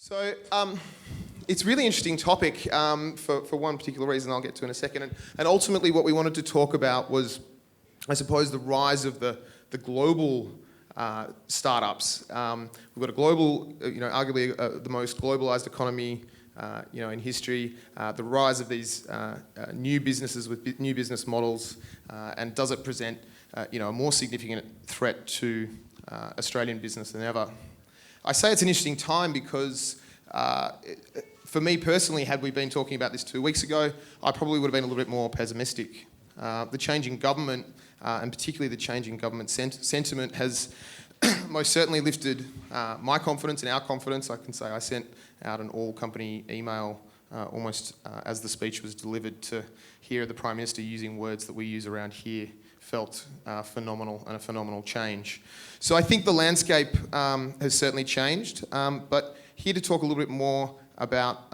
So it's a really interesting topic for one particular reason I'll get to in a second. And ultimately what we wanted to talk about was, I suppose, the rise of the global startups. We've got a global, arguably the most globalized economy in history, the rise of these new businesses with new business models, and does it present a more significant threat to Australian business than ever? I say it's an interesting time because for me personally, had we been talking about this 2 weeks ago, I probably would have been a little bit more pessimistic. The changing government, and particularly the changing government sentiment, has most certainly lifted my confidence and our confidence. I can say I sent out an all-company email almost as the speech was delivered to hear the Prime Minister using words that we use around here. Felt phenomenal and a phenomenal change. So I think the landscape has certainly changed, but here to talk a little bit more about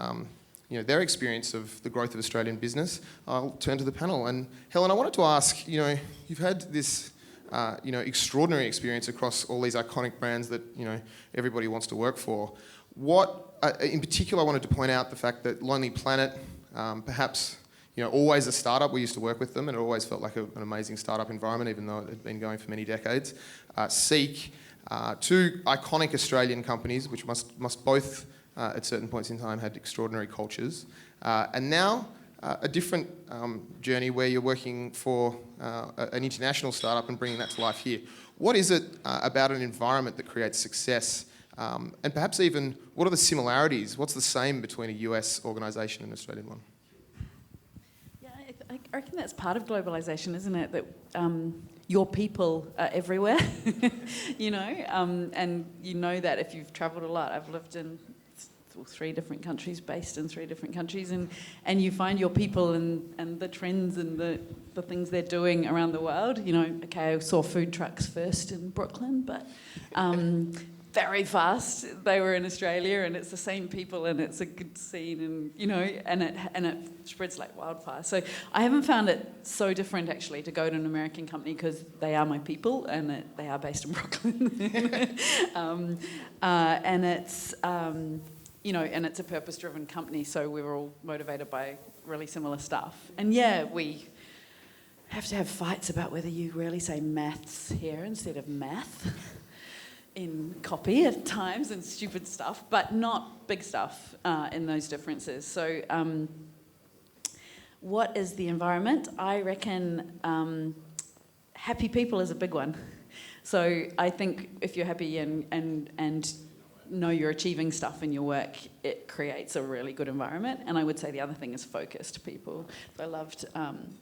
their experience of the growth of Australian business, I'll turn to the panel. And Helen, I wanted to ask, you've had this extraordinary experience across all these iconic brands that everybody wants to work for. What, in particular, I wanted to point out the fact that Lonely Planet, perhaps always a startup. We used to work with them, and it always felt like an amazing startup environment, even though it had been going for many decades. Seek, two iconic Australian companies, which must both, at certain points in time, had extraordinary cultures. And now, a different journey where you're working for an international startup and bringing that to life here. What is it about an environment that creates success? And perhaps even, what are the similarities? What's the same between a US organisation and an Australian one? I reckon that's part of globalisation, isn't it? That your people are everywhere, and that if you've travelled a lot. I've lived in 3 different countries, based in 3 different countries, and you find your people and the trends and the things they're doing around the world. I saw food trucks first in Brooklyn, but very fast they were in Australia, and it's the same people, and it's a good scene, and it spreads like wildfire. So I haven't found it so different actually to go to an American company, because they are my people, and they are based in Brooklyn, and it's and it's a purpose-driven company, so we were all motivated by really similar stuff. And we have to have fights about whether you really say maths here instead of math in copy at times, and stupid stuff, but not big stuff in those differences. So what is the environment? I reckon happy people is a big one. So I think if you're happy and know you're achieving stuff in your work, it creates a really good environment. And I would say the other thing is focused people. So I loved... gone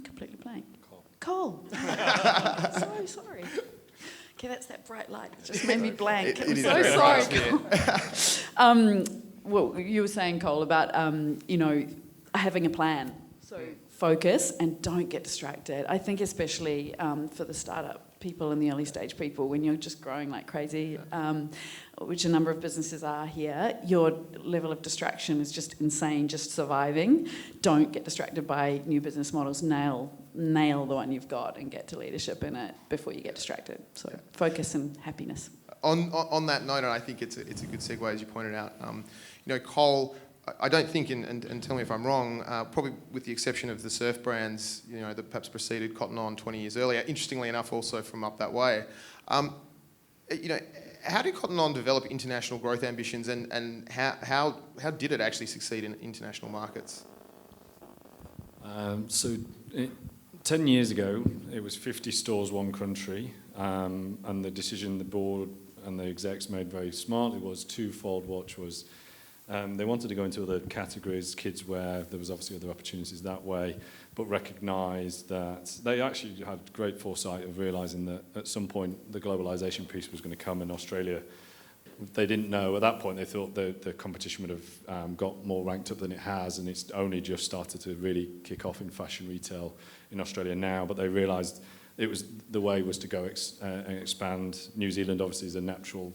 completely blank. Cole. So sorry. Okay, that's that bright light. It just made me blank. I'm so sorry, Cole. Well, you were saying, Cole, about having a plan. So focus and don't get distracted. I think especially for the startup people and the early stage people, when you're just growing like crazy, which a number of businesses are here, your level of distraction is just insane, just surviving. Don't get distracted by new business models. Nail the one you've got and get to leadership in it before you get distracted. So focus and happiness. On that note, and I think it's a good segue, as you pointed out, Cole, I don't think, and tell me if I'm wrong, probably with the exception of the surf brands, that perhaps preceded Cotton On 20 years earlier, interestingly enough also from up that way, how did Cotton On develop international growth ambitions, and how did it actually succeed in international markets? 10 years ago, it was 50 stores, one country, and the decision the board and the execs made very smartly was twofold, which was they wanted to go into other categories, kids wear, there was obviously other opportunities that way, but recognised that they actually had great foresight of realising that at some point the globalisation piece was going to come in Australia. They didn't know, at that point they thought the competition would have got more ranked up than it has, and it's only just started to really kick off in fashion retail in Australia now, but they realised the way was to go and expand. New Zealand obviously is a natural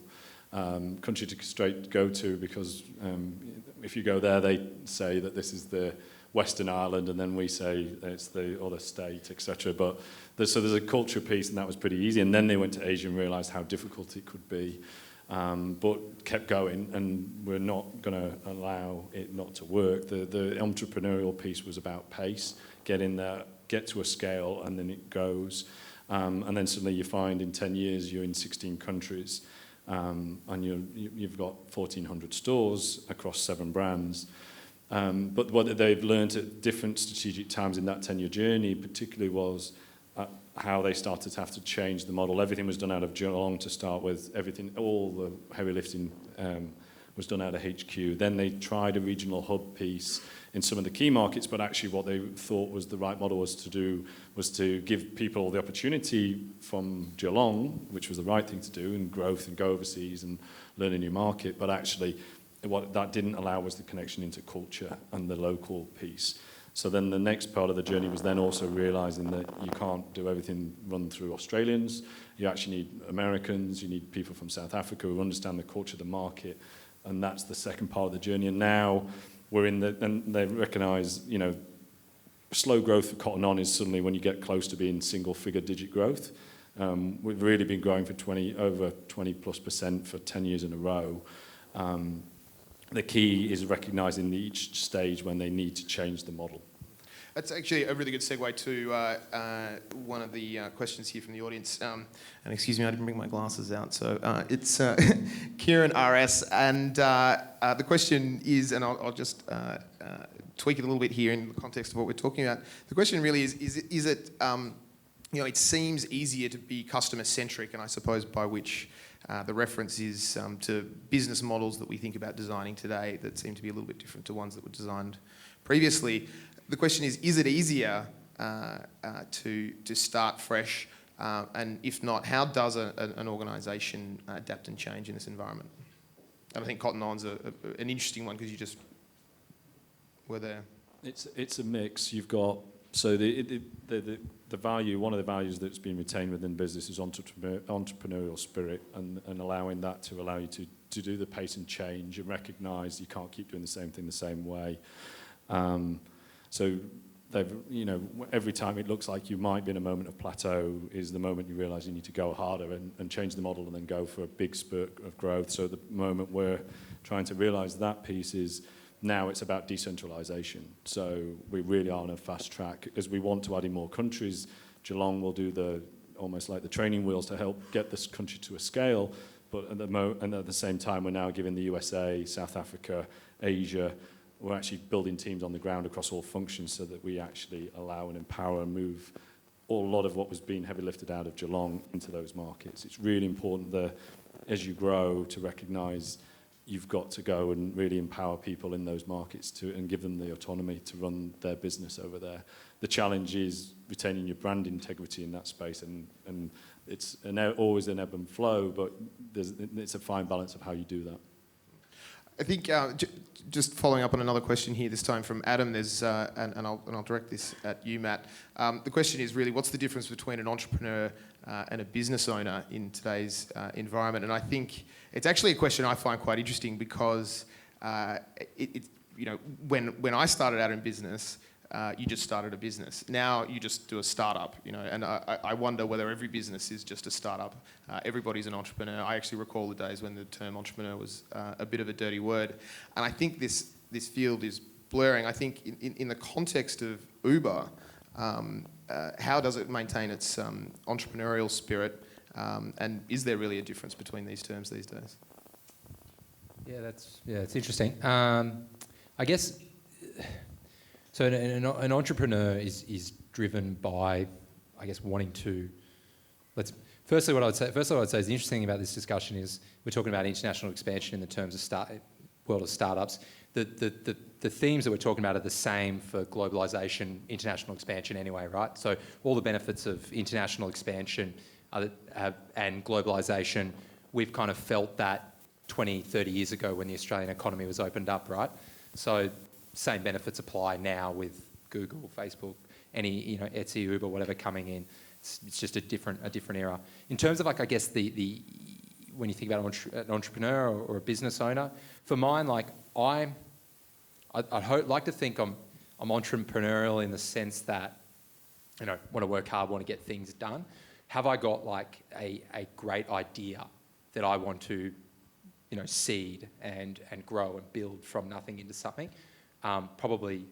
country to straight go to, because if you go there, they say that this is the Western Ireland, and then we say it's the other state, etc. But there's a culture piece, and that was pretty easy. And then they went to Asia and realised how difficult it could be. but kept going, and we're not going to allow it not to work. The entrepreneurial piece was about pace, get in there, get to a scale, and then it goes. And then suddenly you find in 10 years you're in 16 countries, and you've got 1,400 stores across 7 brands. But what they've learned at different strategic times in that 10-year journey particularly was how they started to have to change the model. Everything was done out of Geelong to start with. Everything, all the heavy lifting was done out of HQ. Then they tried a regional hub piece in some of the key markets, but actually what they thought was the right model was to give people the opportunity from Geelong, which was the right thing to do, and growth and go overseas and learn a new market. But actually what that didn't allow was the connection into culture and the local piece. So then the next part of the journey was then also realising that you can't do everything run through Australians. You actually need Americans, you need people from South Africa who understand the culture of the market, and that's the second part of the journey. And now we're in and they recognise, slow growth for Cotton On is suddenly when you get close to being single-figure digit growth. We've really been growing for over 20+% for 10 years in a row. The key is recognising each stage when they need to change the model. That's actually a really good segue to one of the questions here from the audience. And excuse me, I didn't bring my glasses out. So it's Kieran RS. And the question is, and I'll just tweak it a little bit here in the context of what we're talking about. The question really is it, it seems easier to be customer-centric, and I suppose by which the reference is to business models that we think about designing today that seem to be a little bit different to ones that were designed previously. The question is it easier to start fresh? And if not, how does an organisation adapt and change in this environment? And I think Cotton On's an interesting one because you just were there. It's a mix. You've got, so the value, one of the values that's been retained within business is entrepreneurial spirit, and allowing that to allow you to do the pace and change and recognise you can't keep doing the same thing the same way. So they've, every time it looks like you might be in a moment of plateau is the moment you realise you need to go harder and change the model and then go for a big spurt of growth. So the moment we're trying to realise that piece is now it's about decentralisation. So we really are on a fast track as we want to add in more countries. Geelong will do almost like the training wheels to help get this country to a scale. But at the same time, we're now giving the USA, South Africa, Asia. We're actually building teams on the ground across all functions so that we actually allow and empower and move a lot of what was being heavy lifted out of Geelong into those markets. It's really important that as you grow to recognise you've got to go and really empower people in those markets and give them the autonomy to run their business over there. The challenge is retaining your brand integrity in that space, and it's always an ebb and flow, but it's a fine balance of how you do that. I think just following up on another question here, this time from Adam, there's and I'll direct this at you, Matt. The question is really, what's the difference between an entrepreneur and a business owner in today's environment? And I think it's actually a question I find quite interesting because when I started out in business, you just started a business. Now you just do a startup, and I wonder whether every business is just a startup. Everybody's an entrepreneur. I actually recall the days when the term entrepreneur was a bit of a dirty word. And I think this field is blurring. I think in the context of Uber, how does it maintain its entrepreneurial spirit? And is there really a difference between these terms these days? Yeah, it's interesting. I guess... So an entrepreneur is driven by, I guess, wanting to. Firstly, what I'd say is the interesting thing about this discussion is we're talking about international expansion in the terms of world of startups. The themes that we're talking about are the same for globalisation, international expansion anyway, right? So all the benefits of international expansion and globalisation, we've kind of felt that 20, 30 years ago when the Australian economy was opened up, right? So same benefits apply now with Google, Facebook, any Etsy, Uber, whatever coming in. It's just a different era. In terms of I guess the when you think about an entrepreneur or a business owner, for mine I'd like to think I'm entrepreneurial in the sense that want to work hard, want to get things done. Have I got a great idea that I want to seed and grow and build from nothing into something. Probably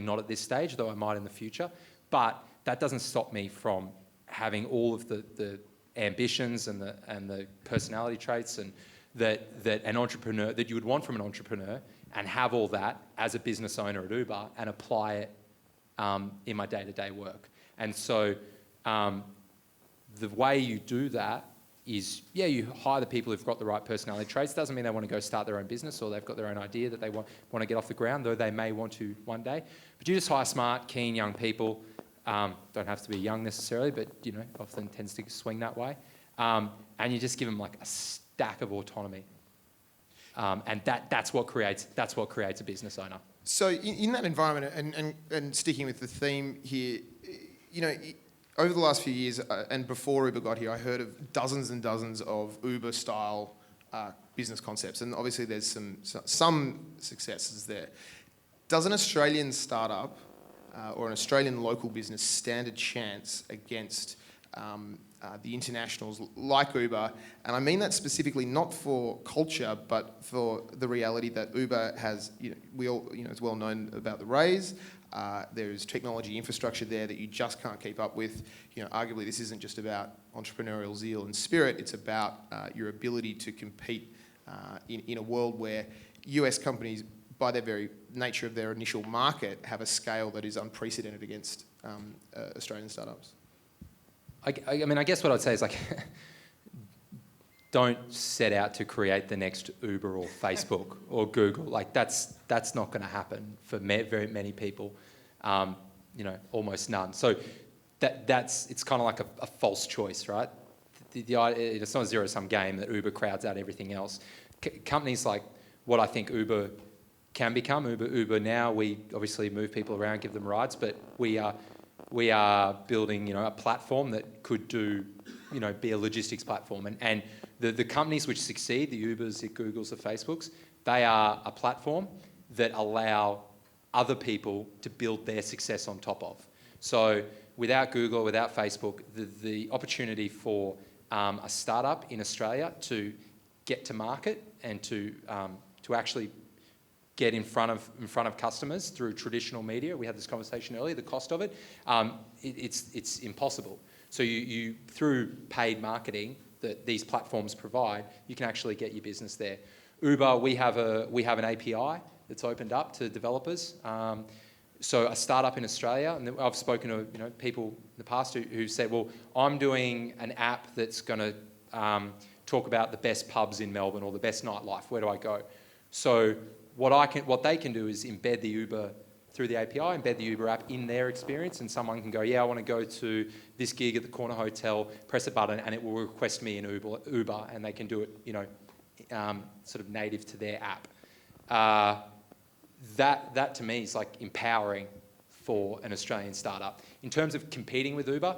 not at this stage, though I might in the future. But that doesn't stop me from having all of the ambitions and the personality traits and that an entrepreneur that you would want from an entrepreneur, and have all that as a business owner at Uber and apply it in my day-to-day work. And so the way you do that is, you hire the people who've got the right personality traits. Doesn't mean they want to go start their own business or they've got their own idea that they want to get off the ground, though they may want to one day. But you just hire smart, keen young people. Don't have to be young necessarily, but often tends to swing that way. And you just give them like a stack of autonomy. And that's what creates a business owner. So in that environment, and sticking with the theme here, over the last few years and before Uber got here, I heard of dozens and dozens of Uber-style business concepts, and obviously there's some successes there. Does an Australian startup or an Australian local business stand a chance against the internationals like Uber? And I mean that specifically not for culture, but for the reality that Uber has, we all, it's well known about the raise. There is technology infrastructure there that you just can't keep up with. Arguably this isn't just about entrepreneurial zeal and spirit, it's about your ability to compete in a world where US companies, by their very nature of their initial market, have a scale that is unprecedented against Australian startups. I mean, I guess what I'd say is don't set out to create the next Uber or Facebook or Google. That's not going to happen for very many people. Almost none. So it's kind of like a false choice, right? It's not a zero-sum game that Uber crowds out everything else. Companies like what I think Uber can become, Uber now, we obviously move people around, give them rides, but we are building, a platform that could be a logistics platform. And the companies which succeed, the Ubers, the Googles, the Facebooks, they are a platform that allow other people to build their success on top of. So without Google, without Facebook, the opportunity for a startup in Australia to get to market and to actually get in front of customers through traditional media. We had this conversation earlier, the cost of it. It's impossible. So you through paid marketing that these platforms provide, you can actually get your business there. Uber, we have an API that's opened up to developers. So a startup in Australia, and I've spoken to people in the past who said, well, I'm doing an app that's going to talk about the best pubs in Melbourne or the best nightlife. Where do I go? So what they can do is embed the Uber through the API, embed the Uber app in their experience, and someone can go, I want to go to this gig at the corner hotel, press a button, and it will request me an Uber, and they can do it, sort of native to their app. That to me is like empowering for an Australian startup. In terms of competing with Uber,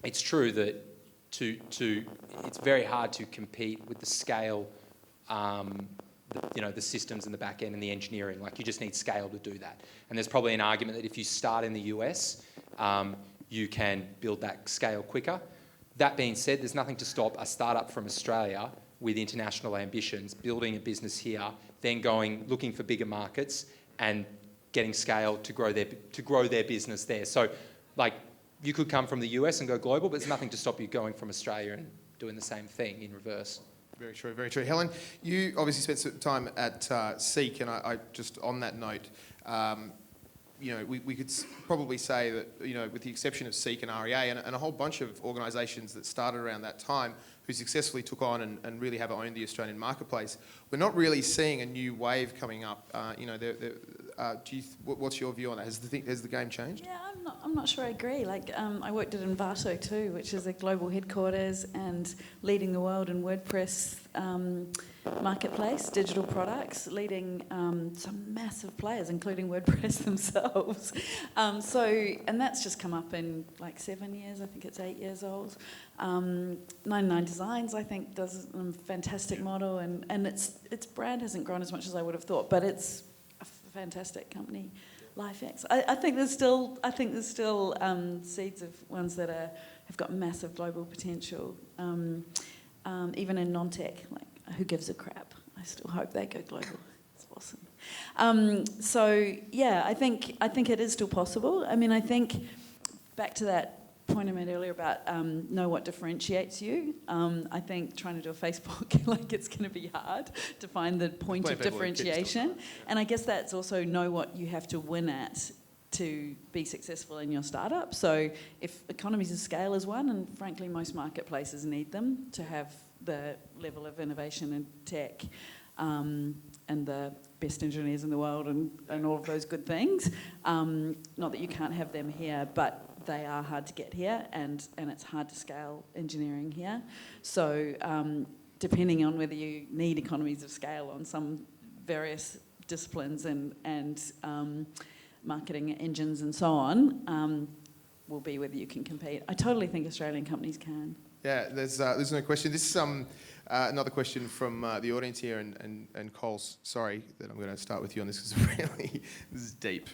it's true that it's very hard to compete with the scale. The systems in the back end and the engineering, you just need scale to do that. And there's probably an argument that if you start in the US, you can build that scale quicker. That being said, there's nothing to stop a startup from Australia with international ambitions, building a business here, then looking for bigger markets and getting scale to grow their business there. So, you could come from the US and go global, but there's nothing to stop you going from Australia and doing the same thing in reverse. Very true, very true. Helen, you obviously spent some time at Seek, and I just on that note, we could probably say that, with the exception of Seek and REA and a whole bunch of organisations that started around that time who successfully took on and really have owned the Australian marketplace, we're not really seeing a new wave coming up. What's your view on that? Has the game changed? Yeah, I'm not sure I agree. I worked at Envato too, which is a global headquarters and leading the world in WordPress marketplace, digital products, leading some massive players, including WordPress themselves. And that's just come up in 7 years. I think it's 8 years old. 99 Designs, I think, does a fantastic model, and its brand hasn't grown as much as I would have thought, but it's a fantastic company. LifeX. I think there's still seeds of ones that have got massive global potential, even in non-tech. who gives a crap? I still hope they go global. It's awesome. So yeah, I think it is still possible. I mean, I think back to that point I made earlier about know what differentiates you. I think trying to do a Facebook, like it's going to be hard to find the point of differentiation. And I guess that's also know what you have to win at to be successful in your startup. So if economies of scale is one, and frankly most marketplaces need them to have the level of innovation and tech and the best engineers in the world and all of those good things. Not that you can't have them here, but they are hard to get here, and it's hard to scale engineering here. So depending on whether you need economies of scale on some various disciplines and marketing engines and so on, will be whether you can compete. I totally think Australian companies can. Yeah, there's no question. This is another question from the audience here, and Coles, sorry that I'm going to start with you on this because really, this is deep.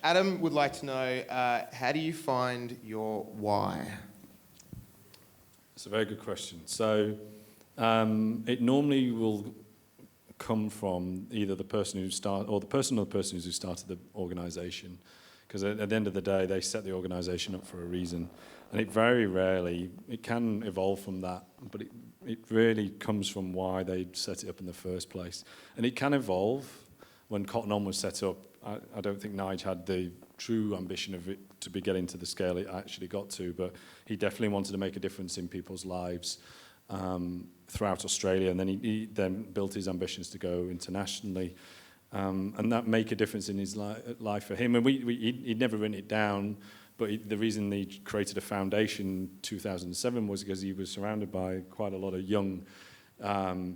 Adam would like to know, how do you find your why? It's a very good question. So it normally will come from either the person who started, or the person or the persons who started the organisation, because at the end of the day, they set the organisation up for a reason, and it very rarely, it can evolve from that, but it really comes from why they set it up in the first place. And it can evolve. When Cotton On was set up, I don't think Nige had the true ambition of it to be getting to the scale it actually got to, but he definitely wanted to make a difference in people's lives throughout Australia, and then he then built his ambitions to go internationally, and that make a difference in his life for him. And he'd never written it down, but the reason he created a foundation in 2007 was because he was surrounded by quite a lot of young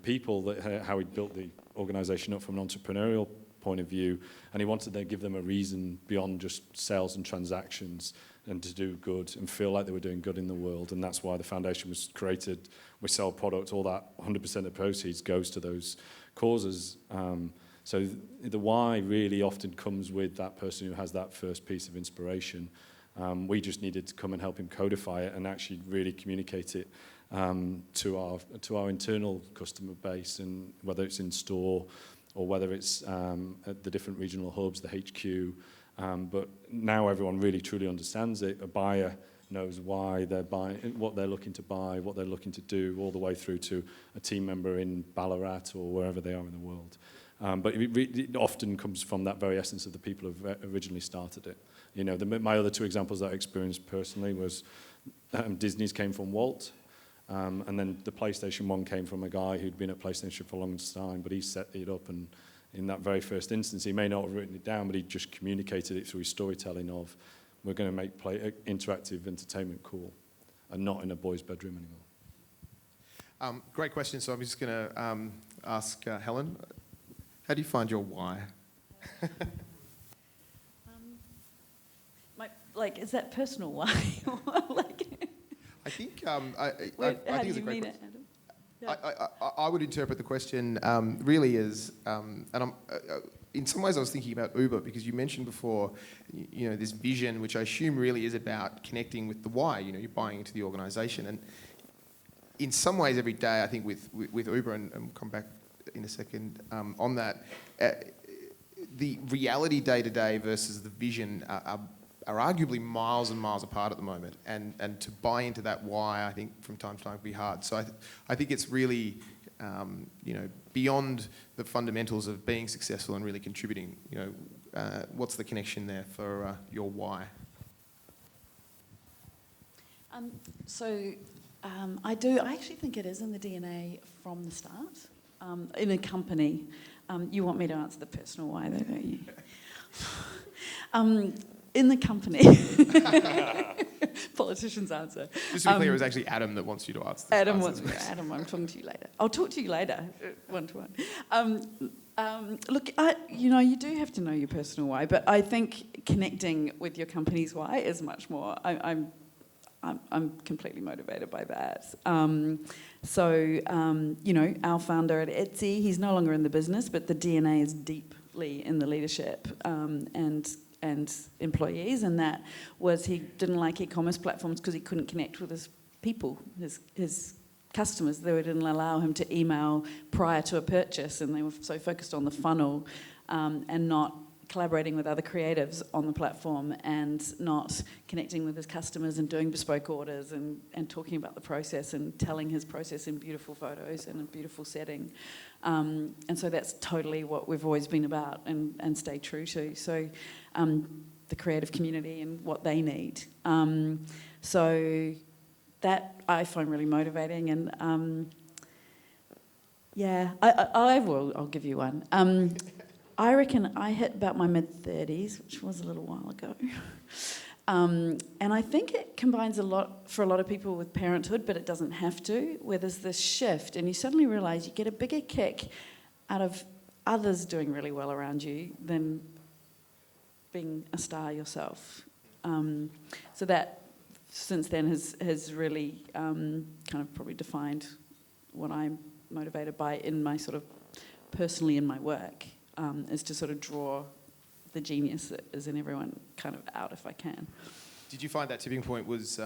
people, how he'd built the organisation up from an entrepreneurial point of view, and he wanted to give them a reason beyond just sales and transactions, and to do good and feel like they were doing good in the world. And that's why the foundation was created. We sell product, all that 100% of proceeds goes to those causes. So the why really often comes with that person who has that first piece of inspiration. We just needed to come and help him codify it and actually really communicate it to our internal customer base, and whether it's in store or whether it's at the different regional hubs, the HQ. But now everyone really truly understands it. A buyer knows why they're buying, what they're looking to buy, what they're looking to do, all the way through to a team member in Ballarat or wherever they are in the world. But it often comes from that very essence of the people who originally started it. You know, my other two examples that I experienced personally was Disney's came from Walt, and then the PlayStation 1 came from a guy who'd been at PlayStation for a long time, but he set it up, and in that very first instance, he may not have written it down, but he just communicated it through his storytelling of, we're going to make interactive entertainment cool, and not in a boy's bedroom anymore. Great question. So I'm just going to ask Helen, how do you find your why? Is that personal why? I think how think do it's a you great mean question. it, Adam? I would interpret the question really as, and I'm, in some ways I was thinking about Uber, because you mentioned before, you know, this vision, which I assume really is about connecting with the why. You know, you're buying into the organisation, and in some ways every day I think with Uber, and we'll come back in a second on that, the reality day to day versus the vision are arguably miles and miles apart at the moment, and to buy into that why, I think from time to time can be hard. So I think it's really you know, beyond the fundamentals of being successful and really contributing. You know, what's the connection there for your why? I actually think it is in the DNA from the start. In a company, you want me to answer the personal why though, don't you? In the company, politicians answer. Just to be clear, it was actually Adam that wants you to answer this. Adam, I'm talking to you later. I'll talk to you later, one-to-one. Look, you know, you do have to know your personal why, but I think connecting with your company's why is much more. I'm completely motivated by that. You know, our founder at Etsy, he's no longer in the business, but the DNA is deeply in the leadership, and and employees, and that was he didn't like e-commerce platforms because he couldn't connect with his people, his customers. They didn't allow him to email prior to a purchase, and they were so focused on the funnel and not collaborating with other creatives on the platform and not connecting with his customers and doing bespoke orders and talking about the process and telling his process in beautiful photos and a beautiful setting. And so that's totally what we've always been about and stay true to. So the creative community and what they need. So that I find really motivating, and I'll give you one. I reckon I hit about my mid-30s, which was a little while ago. And I think it combines a lot for a lot of people with parenthood, but it doesn't have to, where there's this shift and you suddenly realise you get a bigger kick out of others doing really well around you than being a star yourself. So that, since then, has really kind of probably defined what I'm motivated by in my sort of personally in my work. Is to sort of draw the genius that is in everyone kind of out if I can. Did you find that tipping point was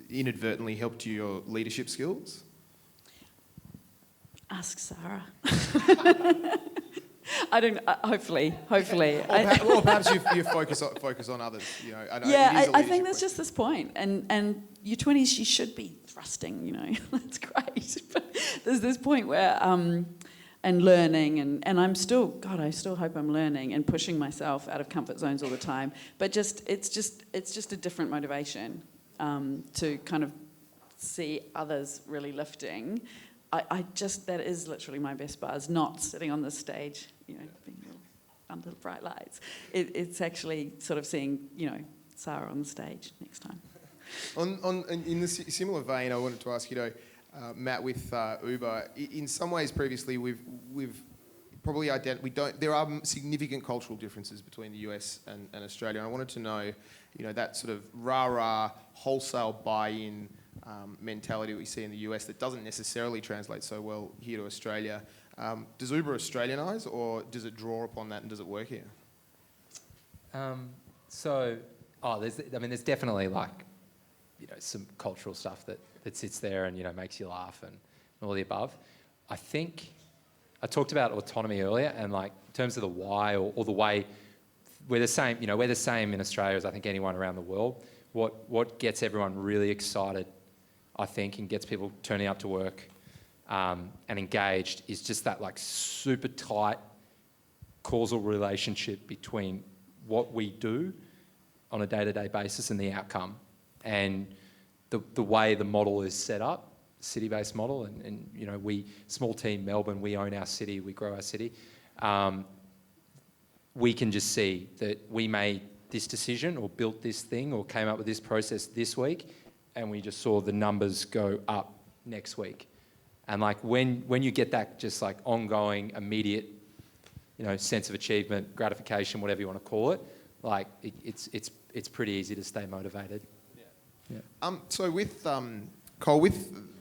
inadvertently helped your leadership skills? Ask Sarah. I don't. Hopefully. Or perhaps you focus on others. You know. I think there's just this point, and your 20s, you should be thrusting. You know, that's great. But there's this point where. And learning, and I still hope I'm learning and pushing myself out of comfort zones all the time. But it's just a different motivation to kind of see others really lifting. That is literally my best buzz, not sitting on the stage, you know, being under the bright lights. It's actually sort of seeing, you know, Sarah on the stage next time. In the similar vein, I wanted to ask, you know, Matt, with Uber, in some ways previously we've probably there are significant cultural differences between the US and Australia. And I wanted to know, you know, that sort of rah-rah wholesale buy-in mentality that we see in the US that doesn't necessarily translate so well here to Australia. Does Uber Australianise, or does it draw upon that, and does it work here? There's definitely, like, you know, some cultural stuff that sits there and, you know, makes you laugh and all the above. I think I talked about autonomy earlier, and, like, in terms of the why or the way, we're the same in Australia as I think anyone around the world. What gets everyone really excited, I think, and gets people turning up to work and engaged is just that, like, super tight causal relationship between what we do on a day-to-day basis and the outcome. And the way the model is set up, city-based model, and you know, small team Melbourne, we own our city, we grow our city. We can just see that we made this decision or built this thing or came up with this process this week, and we just saw the numbers go up next week. And, like, when you get that just, like, ongoing, immediate, you know, sense of achievement, gratification, whatever you want to call it, like, it's pretty easy to stay motivated. Yeah. So with Cole,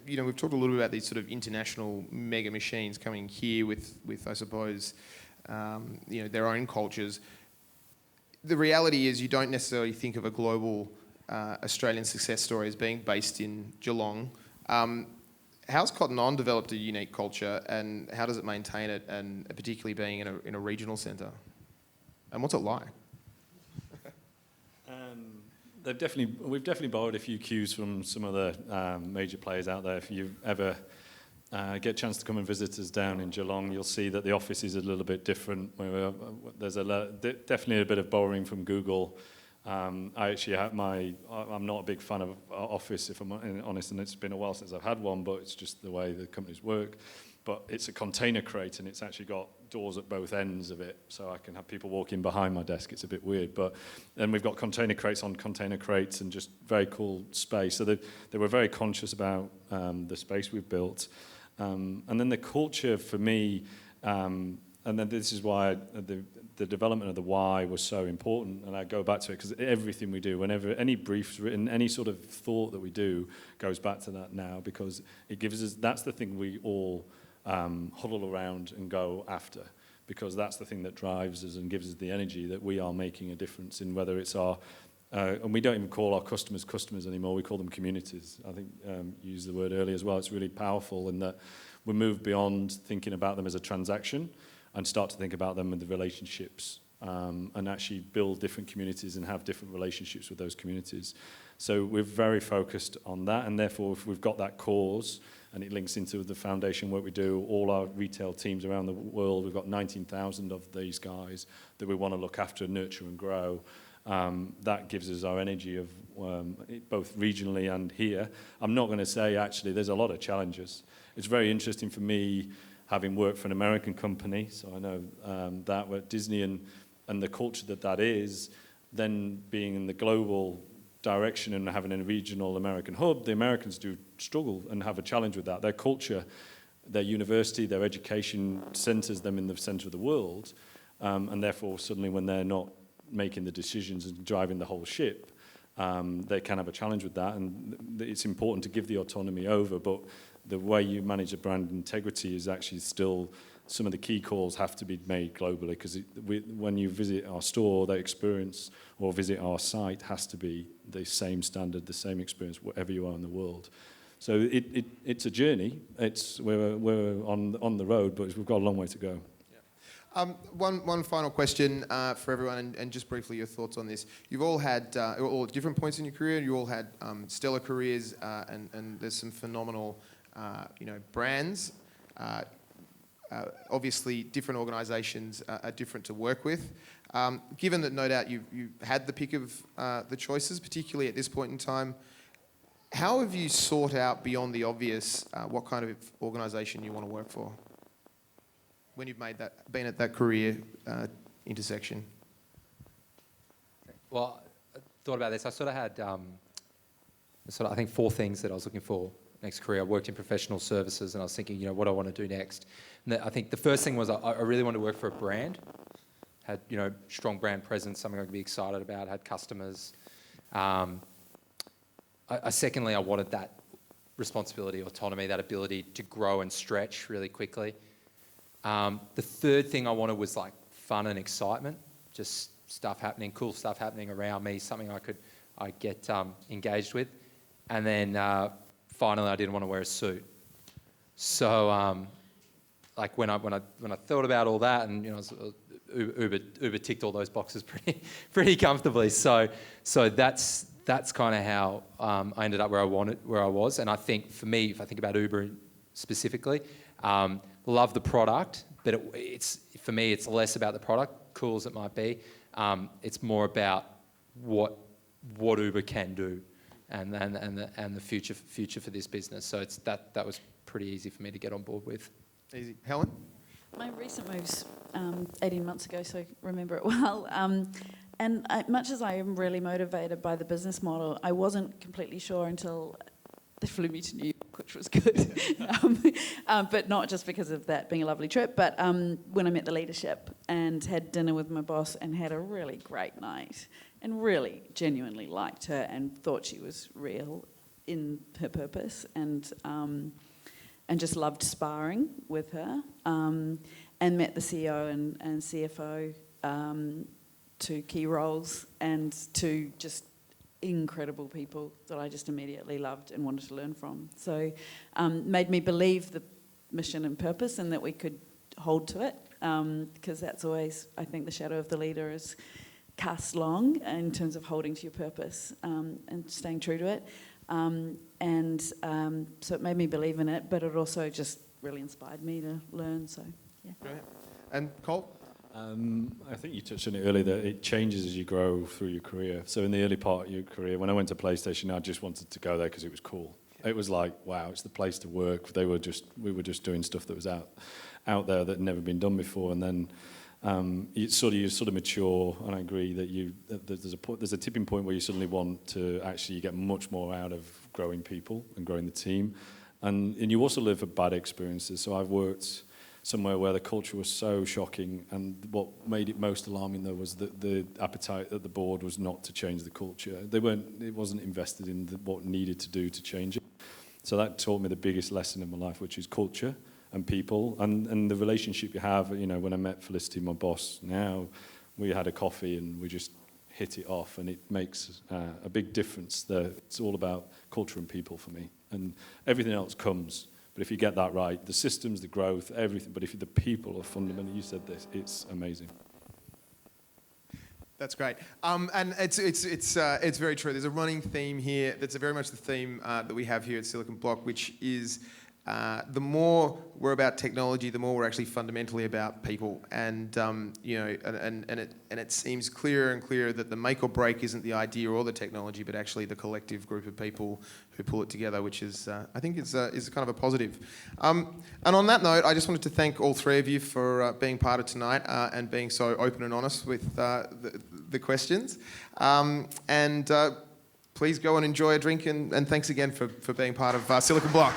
you know, we've talked a little bit about these sort of international mega machines coming here with I suppose, you know, their own cultures. The reality is you don't necessarily think of a global Australian success story as being based in Geelong. How's Cotton On developed a unique culture, and how does it maintain it, and particularly being in a regional centre? And what's it like? We've definitely borrowed a few cues from some of the major players out there. If you ever get a chance to come and visit us down in Geelong, you'll see that the office is a little bit different. There's definitely a bit of borrowing from Google. I'm not a big fan of Office, if I'm honest, and it's been a while since I've had one, but it's just the way the companies work. But it's a container crate, and it's actually got doors at both ends of it, so I can have people walking behind my desk. It's a bit weird, but then we've got container crates on container crates, and just very cool space. So they were very conscious about the space we've built, and then the culture for me, and then this is why the development of the why was so important, and I go back to it because everything we do, whenever any brief's written, any sort of thought that we do goes back to that now, because it gives us, that's the thing we all huddle around and go after. because that's the thing that drives us and gives us the energy that we are making a difference in, whether it's our and we don't even call our customers anymore, we call them communities. I think you used the word earlier as well. It's really powerful in that we move beyond thinking about them as a transaction and start to think about them with the relationships, and actually build different communities and have different relationships with those communities. So we're very focused on that, and therefore if we've got that cause, and it links into the foundation work we do, all our retail teams around the world, we've got 19,000 of these guys that we want to look after, nurture and grow. That gives us our energy of both regionally and here. I'm not going to say, actually, there's a lot of challenges. It's very interesting for me, having worked for an American company, so I know that at Disney and the culture that is, then being in the global direction and having a regional American hub, the Americans do struggle and have a challenge with that. Their culture, their university, their education centers them in the center of the world, and therefore suddenly when they're not making the decisions and driving the whole ship, they can have a challenge with that, and it's important to give the autonomy over, but the way you manage a brand integrity is actually still, some of the key calls have to be made globally, because when you visit our store, the experience, or visit our site, has to be the same standard, the same experience, wherever you are in the world. So it's a journey. We're on the road, but we've got a long way to go. One final question for everyone, and just briefly your thoughts on this. You've all had, all at different points in your career, you all had stellar careers, and there's some phenomenal, brands. Obviously, different organisations are different to work with. Given that no doubt you've had the pick of the choices, particularly at this point in time, how have you sought out beyond the obvious what kind of organisation you want to work for when you've been at that career intersection? Well, I thought about this. I sort of had, I think 4 things that I was looking for next career. I worked in professional services, and I was thinking, what do I want to do next? And I think the first thing was I really wanted to work for a brand, had strong brand presence, something I could be excited about, had customers. Secondly, I wanted that responsibility, autonomy, that ability to grow and stretch really quickly. The third thing I wanted was like fun and excitement, just stuff happening, cool stuff happening around me, something I get engaged with. And then finally, I didn't want to wear a suit. So like when I thought about all that, and Uber ticked all those boxes pretty comfortably. So that's kind of how I ended up where I was. And I think for me, if I think about Uber specifically, love the product, but for me it's less about the product, cool as it might be. It's more about what Uber can do, and the future for this business. So that was pretty easy for me to get on board with. Easy. Helen? My recent moves 18 months ago, so I remember it well. Much as I am really motivated by the business model, I wasn't completely sure until they flew me to New York, which was good. But not just because of that being a lovely trip, but when I met the leadership and had dinner with my boss and had a really great night and really genuinely liked her and thought she was real in her purpose, and just loved sparring with her, and met the CEO and CFO, 2 key roles, and 2 just incredible people that I just immediately loved and wanted to learn from. So made me believe the mission and purpose, and that we could hold to it, because that's always, I think, the shadow of the leader is cast long in terms of holding to your purpose and staying true to it. So it made me believe in it, but it also just really inspired me to learn. So yeah. Brilliant. And Cole? I think you touched on it earlier, that it changes as you grow through your career. So in the early part of your career, when I went to PlayStation, I just wanted to go there because it was cool. It was like, wow, it's the place to work. We were just doing stuff that was out there that had never been done before. And then you sort of mature, and I agree that there's a tipping point where you suddenly want to actually get much more out of growing people and growing the team. And you also live for bad experiences. So I've worked somewhere where the culture was so shocking, and what made it most alarming though was that the appetite at the board was not to change the culture. It wasn't invested in what needed to do to change it. So that taught me the biggest lesson in my life, which is culture, and people, and the relationship you have. You know, when I met Felicity, my boss now, we had a coffee and we just hit it off, and it makes a big difference. It's all about culture and people for me, and everything else comes. But if you get that right, the systems, the growth, everything, but if the people are fundamental, you said this, it's amazing. That's great. And it's very true. There's a running theme here that's very much the theme that we have here at Silicon Block, which is the more we're about technology, the more we're actually fundamentally about people. And it seems clearer and clearer that the make or break isn't the idea or the technology, but actually the collective group of people who pull it together, which is I think is kind of a positive. And on that note, I just wanted to thank all three of you for being part of tonight and being so open and honest with the questions. Please go and enjoy a drink, and thanks again for being part of Silicon Block.